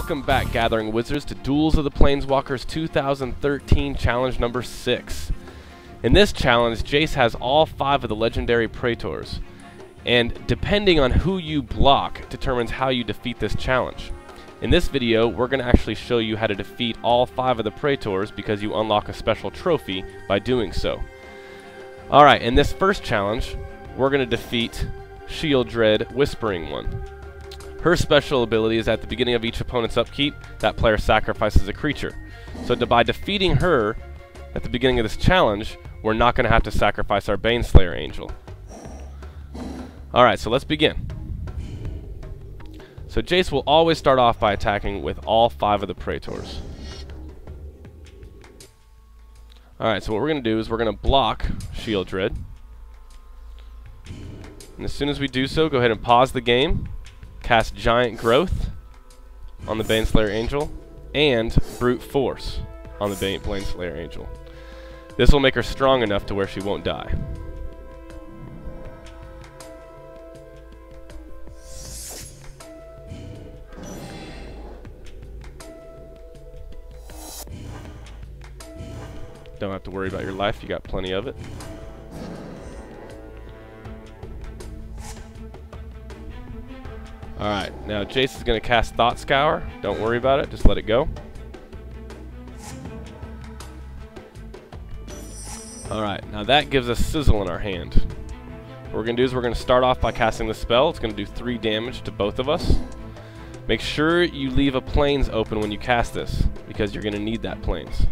Welcome back, Gathering Wizards, to Duels of the Planeswalkers 2013 Challenge number 6. In this challenge, Jace has all 5 of the legendary Praetors, and depending on who you block determines how you defeat this challenge. In this video, we're going to actually show you how to defeat all 5 of the Praetors because you unlock a special trophy by doing so. Alright, in this first challenge, we're going to defeat Sheoldred Whispering One. Her special ability is at the beginning of each opponent's upkeep, that player sacrifices a creature. So by defeating her at the beginning of this challenge, we're not going to have to sacrifice our Baneslayer Angel. Alright, so let's begin. So Jace will always start off by attacking with all 5 of the Praetors. Alright, so what we're going to do is we're going to block Sheoldred. And as soon as we do so, go ahead and pause the game. Cast Giant Growth on the Baneslayer Angel, and Brute Force on the Baneslayer Angel. This will make her strong enough to where she won't die. Don't have to worry about your life, you got plenty of it. Alright, now Jace is going to cast Thought Scour. Don't worry about it, just let it go. Alright, now that gives us Sizzle in our hand. What we're going to do is we're going to start off by casting the spell. It's going to do 3 damage to both of us. Make sure you leave a plains open when you cast this, because you're going to need that plains.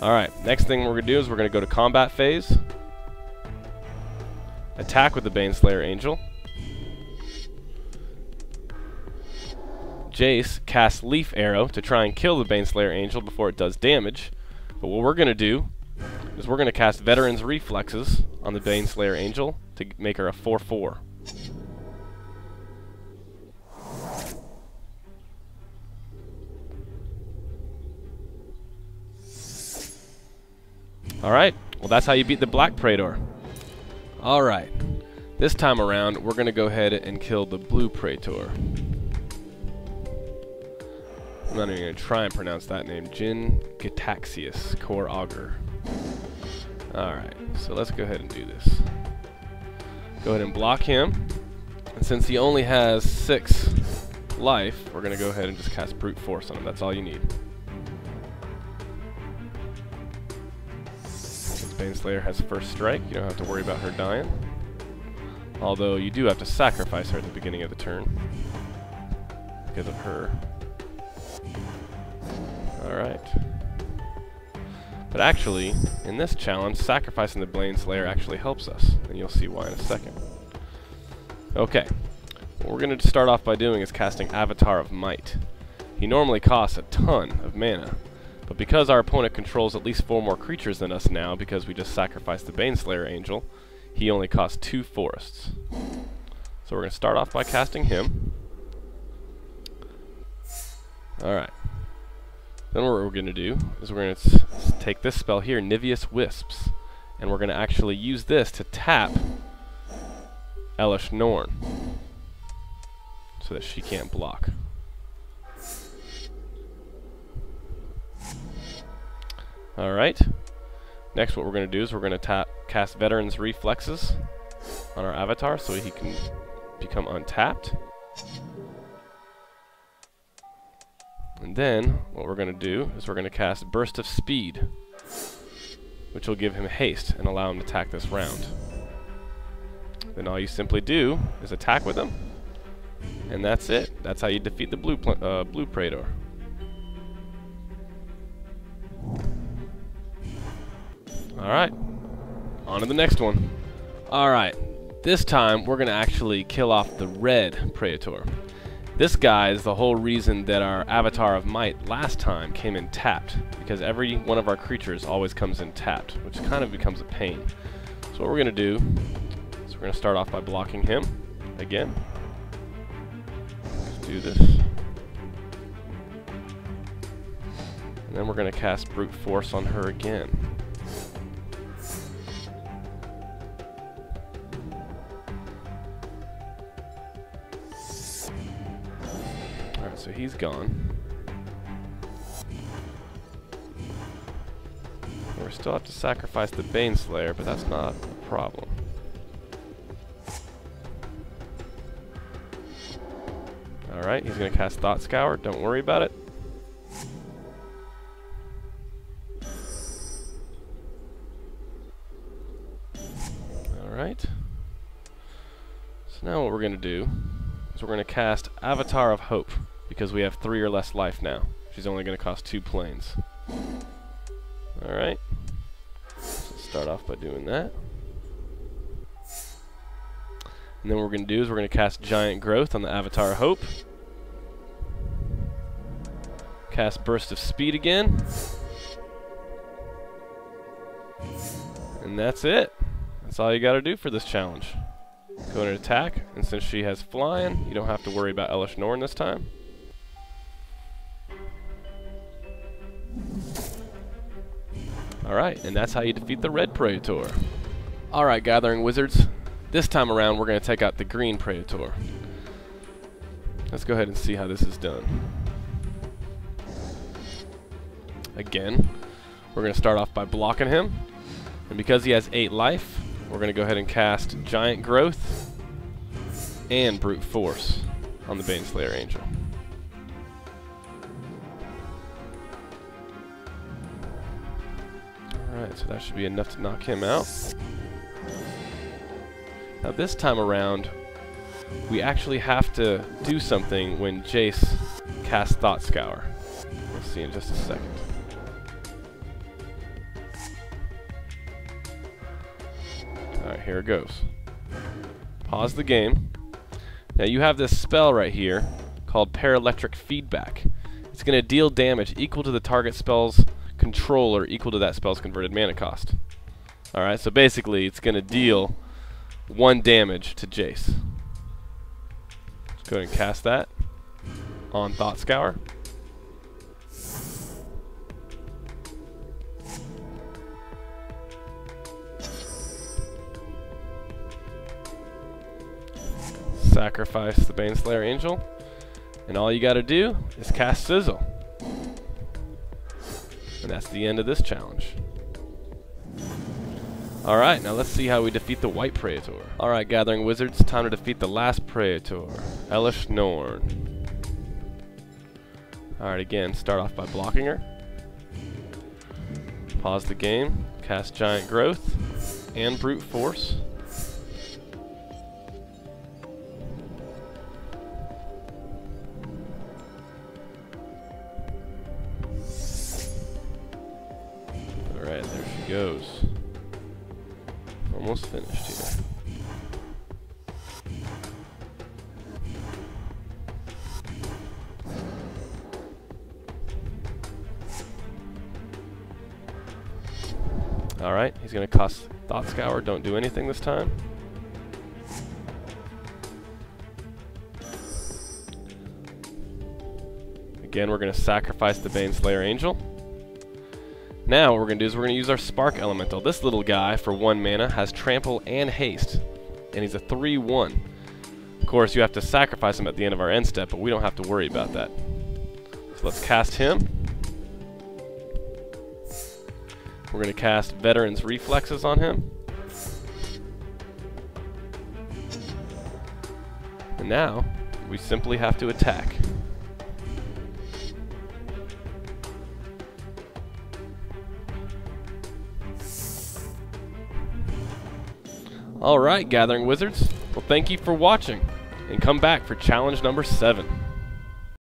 Alright, next thing we're going to do is we're going to go to combat phase. Attack with the Baneslayer Angel. Jace casts Leaf Arrow to try and kill the Baneslayer Angel before it does damage. But what we're going to do is we're going to cast Veteran's Reflexes on the Baneslayer Angel to make her a 4/4. Alright, well that's how you beat the Black Praetor. Alright, this time around we're going to go ahead and kill the Blue Praetor. I'm not even going to try and pronounce that name. Jin Gitaxius, Core Augur. Alright, so let's go ahead and do this. Go ahead and block him. And since he only has 6 life, we're going to go ahead and just cast Brute Force on him. That's all you need. Baneslayer has first strike, you don't have to worry about her dying. Although you do have to sacrifice her at the beginning of the turn because of her. Alright. But actually, in this challenge, sacrificing the Baneslayer actually helps us, and you'll see why in a second. Okay, what we're going to start off by doing is casting Avatar of Might. He normally costs a ton of mana. But because our opponent controls at least 4 more creatures than us now, because we just sacrificed the Baneslayer Angel, he only costs 2 forests. So we're going to start off by casting him. Alright. Then what we're going to do is we're going to take this spell here, Niveus Wisps, and we're going to actually use this to tap Elesh Norn so that she can't block. Alright, next what we're going to do is we're going to cast Veteran's Reflexes on our avatar so he can become untapped. And then what we're going to do is we're going to cast Burst of Speed, which will give him haste and allow him to attack this round. Then all you simply do is attack with him, and that's it. That's how you defeat the Blue Praetor. Alright, on to the next one. Alright, this time we're going to actually kill off the Red Praetor. This guy is the whole reason that our Avatar of Might last time came in tapped, because every one of our creatures always comes in tapped, which kind of becomes a pain. So what we're going to do is we're going to start off by blocking him again. Let's do this. And then we're going to cast Brute Force on her again. so he's gone. We still have to sacrifice the Baneslayer, but that's not a problem. Alright, he's going to cast Thought Scour. Don't worry about it. Alright. So now what we're going to do is we're going to cast Avatar of Hope, because we have 3 or less life now. She's only going to cost 2 planes. Alright. So start off by doing that. And then what we're going to do is we're going to cast Giant Growth on the Avatar of Hope. Cast Burst of Speed again. And that's it. That's all you got to do for this challenge. Go in and attack, and since she has flying, you don't have to worry about Elesh Norn this time. Alright, and that's how you defeat the Red Praetor. Alright, Gathering Wizards. This time around, we're going to take out the Green Praetor. Let's go ahead and see how this is done. Again, we're going to start off by blocking him. And because he has 8 life, we're going to go ahead and cast Giant Growth and Brute Force on the Baneslayer Angel. Alright, so that should be enough to knock him out. Now this time around, we actually have to do something when Jace casts Thought Scour. We'll see in just a second. Alright, here it goes. Pause the game. Now you have this spell right here called Paraelectric Feedback. It's going to deal damage equal to the target spell's control or equal to that spell's converted mana cost. Alright, so basically it's going to deal 1 damage to Jace. Let's go ahead and cast that on Thought Scour. Sacrifice the Baneslayer Angel, and all you got to do is cast Sizzle. And that's the end of this challenge. Alright, now let's see how we defeat the White Praetor. Alright, Gathering Wizards, time to defeat the last Praetor, Elesh Norn. Alright, again, start off by blocking her. Pause the game, cast Giant Growth and Brute Force. Alright, there she goes. Almost finished here. Alright, he's going to cost Thought Scour. Don't do anything this time. Again, we're going to sacrifice the Baneslayer Angel. Now what we're going to do is we're going to use our Spark Elemental. This little guy, for 1 mana, has Trample and Haste, and he's a 3/1. Of course, you have to sacrifice him at the end of our end step, but we don't have to worry about that. So let's cast him. We're going to cast Veteran's Reflexes on him. And now, we simply have to attack. Alright, Gathering Wizards. Well, thank you for watching, and come back for challenge number 7.